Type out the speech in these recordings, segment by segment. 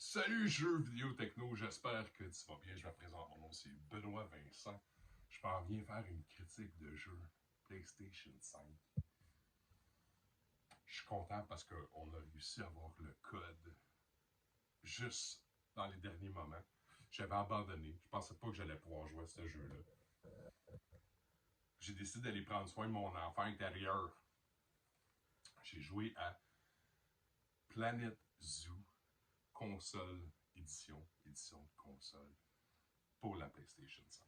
Salut jeux vidéo techno, j'espère que tu vas bien. Je me présente, mon nom c'est Benoît Vincent. Je m'en viens faire une critique de jeu PlayStation 5. Je suis content parce qu'on a réussi à avoir le code juste dans les derniers moments. J'avais abandonné, je pensais pas que j'allais pouvoir jouer à ce jeu-là. J'ai décidé d'aller prendre soin de mon enfant intérieur. J'ai joué à Planet Zoo console édition de console pour la PlayStation 5.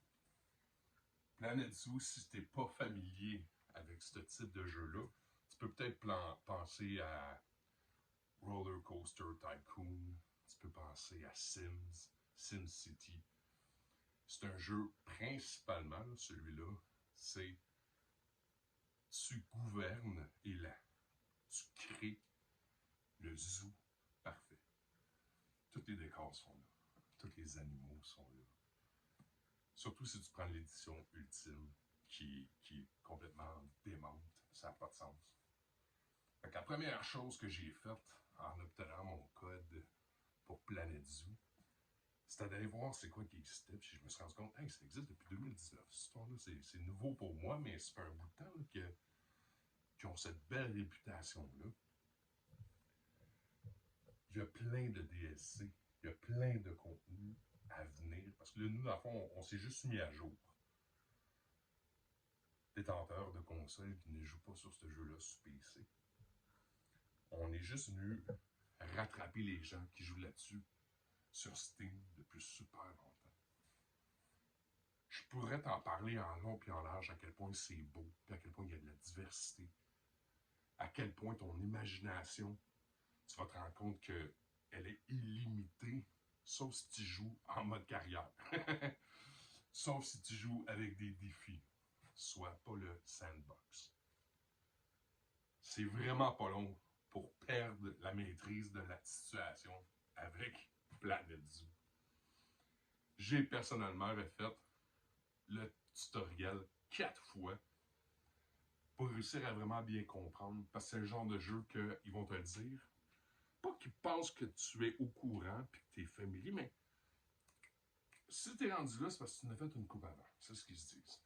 Planet Zoo, si tu n'es pas familier avec ce type de jeu-là, tu peux peut-être penser à Roller Coaster Tycoon, tu peux penser à Sims, SimCity. C'est un jeu principalement, celui-là, c'est tu gouvernes et là, tu crées le zoo parfait. Tous les décors sont là, tous les animaux sont là. Surtout si tu prends l'édition ultime qui est complètement démente, ça n'a pas de sens. Fait que la première chose que j'ai faite en obtenant mon code pour Planet Zoo, c'était d'aller voir c'est quoi qui existait. Puis je me suis rendu compte, hey, ça existe depuis 2019. Cette histoire-là, c'est nouveau pour moi, mais ça fait un bout de temps qu'ils ont cette belle réputation-là. Il y a plein de DLC, il y a plein de contenu à venir. Parce que là, nous, dans le fond, on s'est juste mis à jour. Détenteurs de consoles qui ne jouent pas sur ce jeu-là sur PC. On est juste venu rattraper les gens qui jouent là-dessus sur Steam depuis super longtemps. Je pourrais t'en parler en long et en large à quel point c'est beau, puis à quel point il y a de la diversité, à quel point ton imagination, tu vas te rendre compte qu'elle est illimitée, sauf si tu joues en mode carrière. Sauf si tu joues avec des défis, soit pas le sandbox. C'est vraiment pas long pour perdre la maîtrise de la situation avec Planet Zoo. J'ai personnellement refait le tutoriel 4 fois pour réussir à vraiment bien comprendre, parce que c'est le genre de jeu qu'ils vont te le dire. Pas qu'ils pensent que tu es au courant et que tu es familier, mais si tu es rendu là, c'est parce que tu n'as fait une coupe avant. C'est ce qu'ils se disent.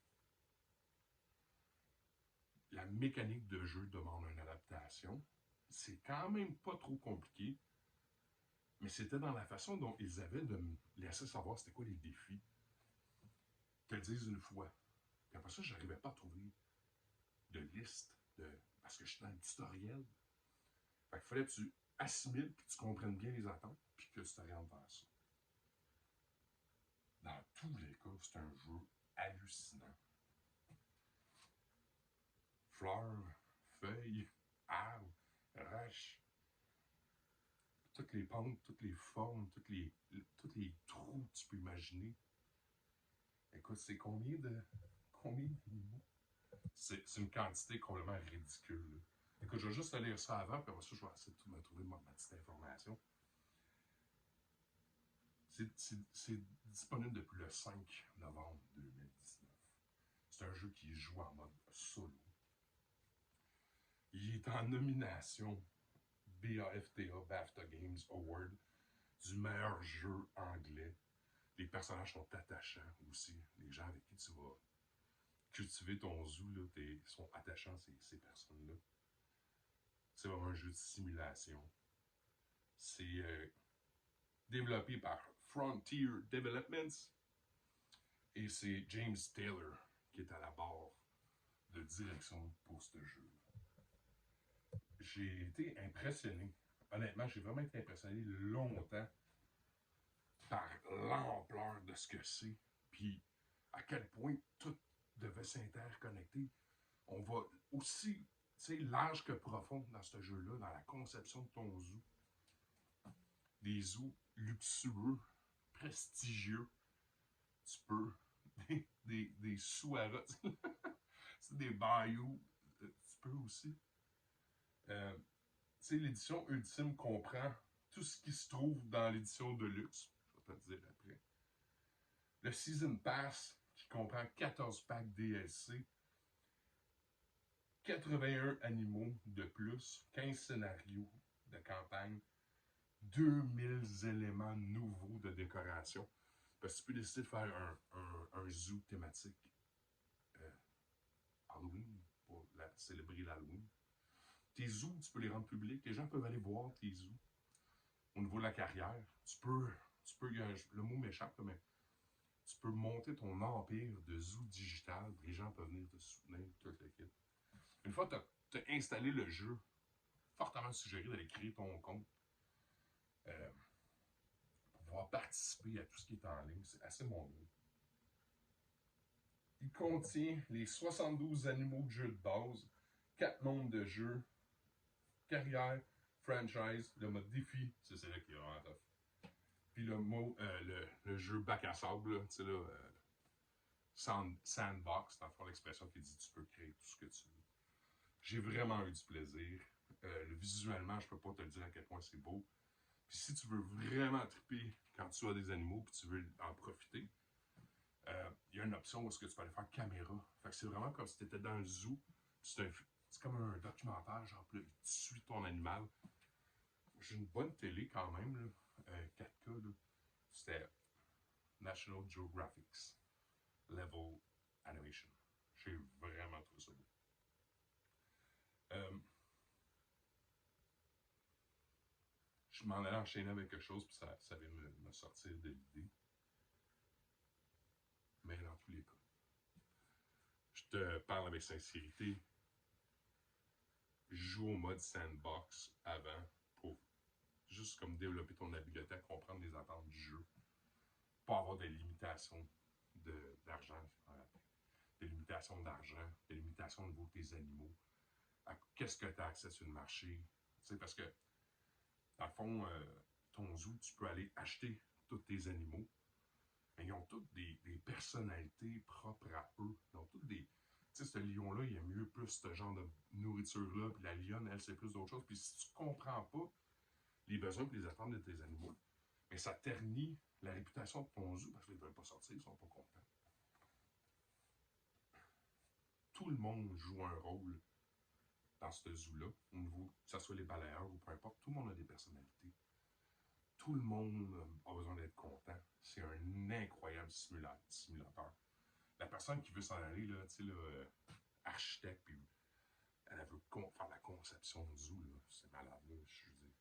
La mécanique de jeu demande une adaptation. C'est quand même pas trop compliqué, mais c'était dans la façon dont ils avaient de me laisser savoir c'était quoi les défis. Ils te le disent une fois. Puis après ça, je n'arrivais pas à trouver de liste parce que je suis dans le tutoriel. Fait qu'il fallait que tu assimiles puis que tu comprennes bien les attentes puis que tu t'orientes vers ça. Dans tous les cas, c'est un jeu hallucinant. Fleurs, feuilles, arbres, roches, toutes les pentes, toutes les formes, tous les trous que tu peux imaginer. Écoute, c'est combien d'animaux? C'est une quantité complètement ridicule. Là. Écoute, je vais juste te lire ça avant, puis après ça, je vais essayer de me trouver ma petite information. C'est disponible depuis le 5 novembre 2019. C'est un jeu qui joue en mode solo. Il est en nomination BAFTA Games Award du meilleur jeu anglais. Les personnages sont attachants aussi. Les gens avec qui tu vas cultiver ton zoo là, sont attachants, ces personnes-là. C'est vraiment un jeu de simulation. C'est développé par Frontier Developments et c'est James Taylor qui est à la barre de direction pour ce jeu. J'ai été impressionné. Honnêtement, j'ai vraiment été impressionné longtemps par l'ampleur de ce que c'est, puis à quel point tout devait s'interconnecter. On va aussi, large que profond dans ce jeu-là, dans la conception de ton zoo. Des zoos luxueux, prestigieux. Tu peux. Des sous-haras. C'est des bayous. Tu peux aussi. L'édition ultime comprend tout ce qui se trouve dans l'édition de luxe. Je vais te le dire après. Le Season Pass, qui comprend 14 packs DLC, 81 animaux de plus, 15 scénarios de campagne, 2000 éléments nouveaux de décoration. Parce que tu peux décider de faire un zoo thématique Halloween pour célébrer l'Halloween. Tes zoos, tu peux les rendre publics. Les gens peuvent aller voir tes zoos. Au niveau de la carrière, le mot m'échappe, mais tu peux monter ton empire de zoo digital. Les gens peuvent venir te soutenir, tout le kit. Une fois que tu as installé le jeu, fortement suggéré d'aller créer ton compte pour pouvoir participer à tout ce qui est en ligne. C'est assez mondial. Il contient les 72 animaux de jeu de base, 4 mondes de jeu, carrière, franchise, le mode défi, c'est là qui est vraiment tough. Puis le jeu bac à sable, tu sais là, sandbox, dans le fond, l'expression qui dit tu peux créer tout ce que tu veux. J'ai vraiment eu du plaisir. Visuellement, je peux pas te dire à quel point c'est beau. Puis si tu veux vraiment triper quand tu as des animaux puis tu veux en profiter, il y a une option où est-ce que tu peux aller faire caméra. Fait que c'est vraiment comme si tu étais dans un zoo. C'est comme un documentaire, genre, tu suis ton animal. J'ai une bonne télé quand même, là, 4K. Là. C'était National Geographic Level Animation. J'ai vraiment trouvé ça beau. Je m'en allais enchaîner avec quelque chose, puis ça vient me sortir de l'idée. Mais dans tous les cas, je te parle avec sincérité. Je joue au mode sandbox avant pour juste comme développer ton bibliothèque, comprendre les attentes du jeu, pas avoir des limitations d'argent, des limitations d'argent, des limitations au niveau de tes animaux. Qu'est-ce que tu as accès sur le marché? T'sais, parce que, dans le fond, ton zoo, tu peux aller acheter tous tes animaux, mais ils ont toutes des personnalités propres à eux. Ils ont toutes des. Tu sais, ce lion-là, il aime mieux plus ce genre de nourriture-là, puis la lionne, elle, c'est plus d'autres choses. Puis si tu comprends pas les besoins et les attentes de tes animaux, mais ça ternit la réputation de ton zoo parce qu'ils ne veulent pas sortir, ils sont pas contents. Tout le monde joue un rôle dans ce zoo-là, au niveau, que ce soit les balayeurs ou peu importe, tout le monde a des personnalités. Tout le monde a besoin d'être content. C'est un incroyable simulateur. La personne qui veut s'en aller, là, tu sais, architecte, puis elle veut faire la conception du zoo, c'est malade, là, je veux dire.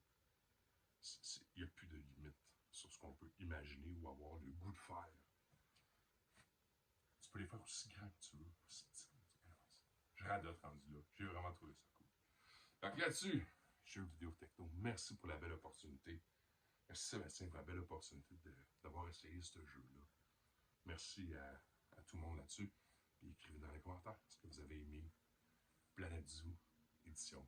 Il n'y a plus de limite sur ce qu'on peut imaginer ou avoir le goût de faire. Tu peux les faire aussi grands que tu veux, aussi petits. Je radote rendu là. J'ai vraiment trouvé ça cool. Donc là-dessus, jeux vidéo techno, merci pour la belle opportunité. Merci Sébastien pour la belle opportunité d'avoir essayé ce jeu-là. Merci à tout le monde là-dessus. Puis écrivez dans les commentaires ce que vous avez aimé. Planète Zoo, édition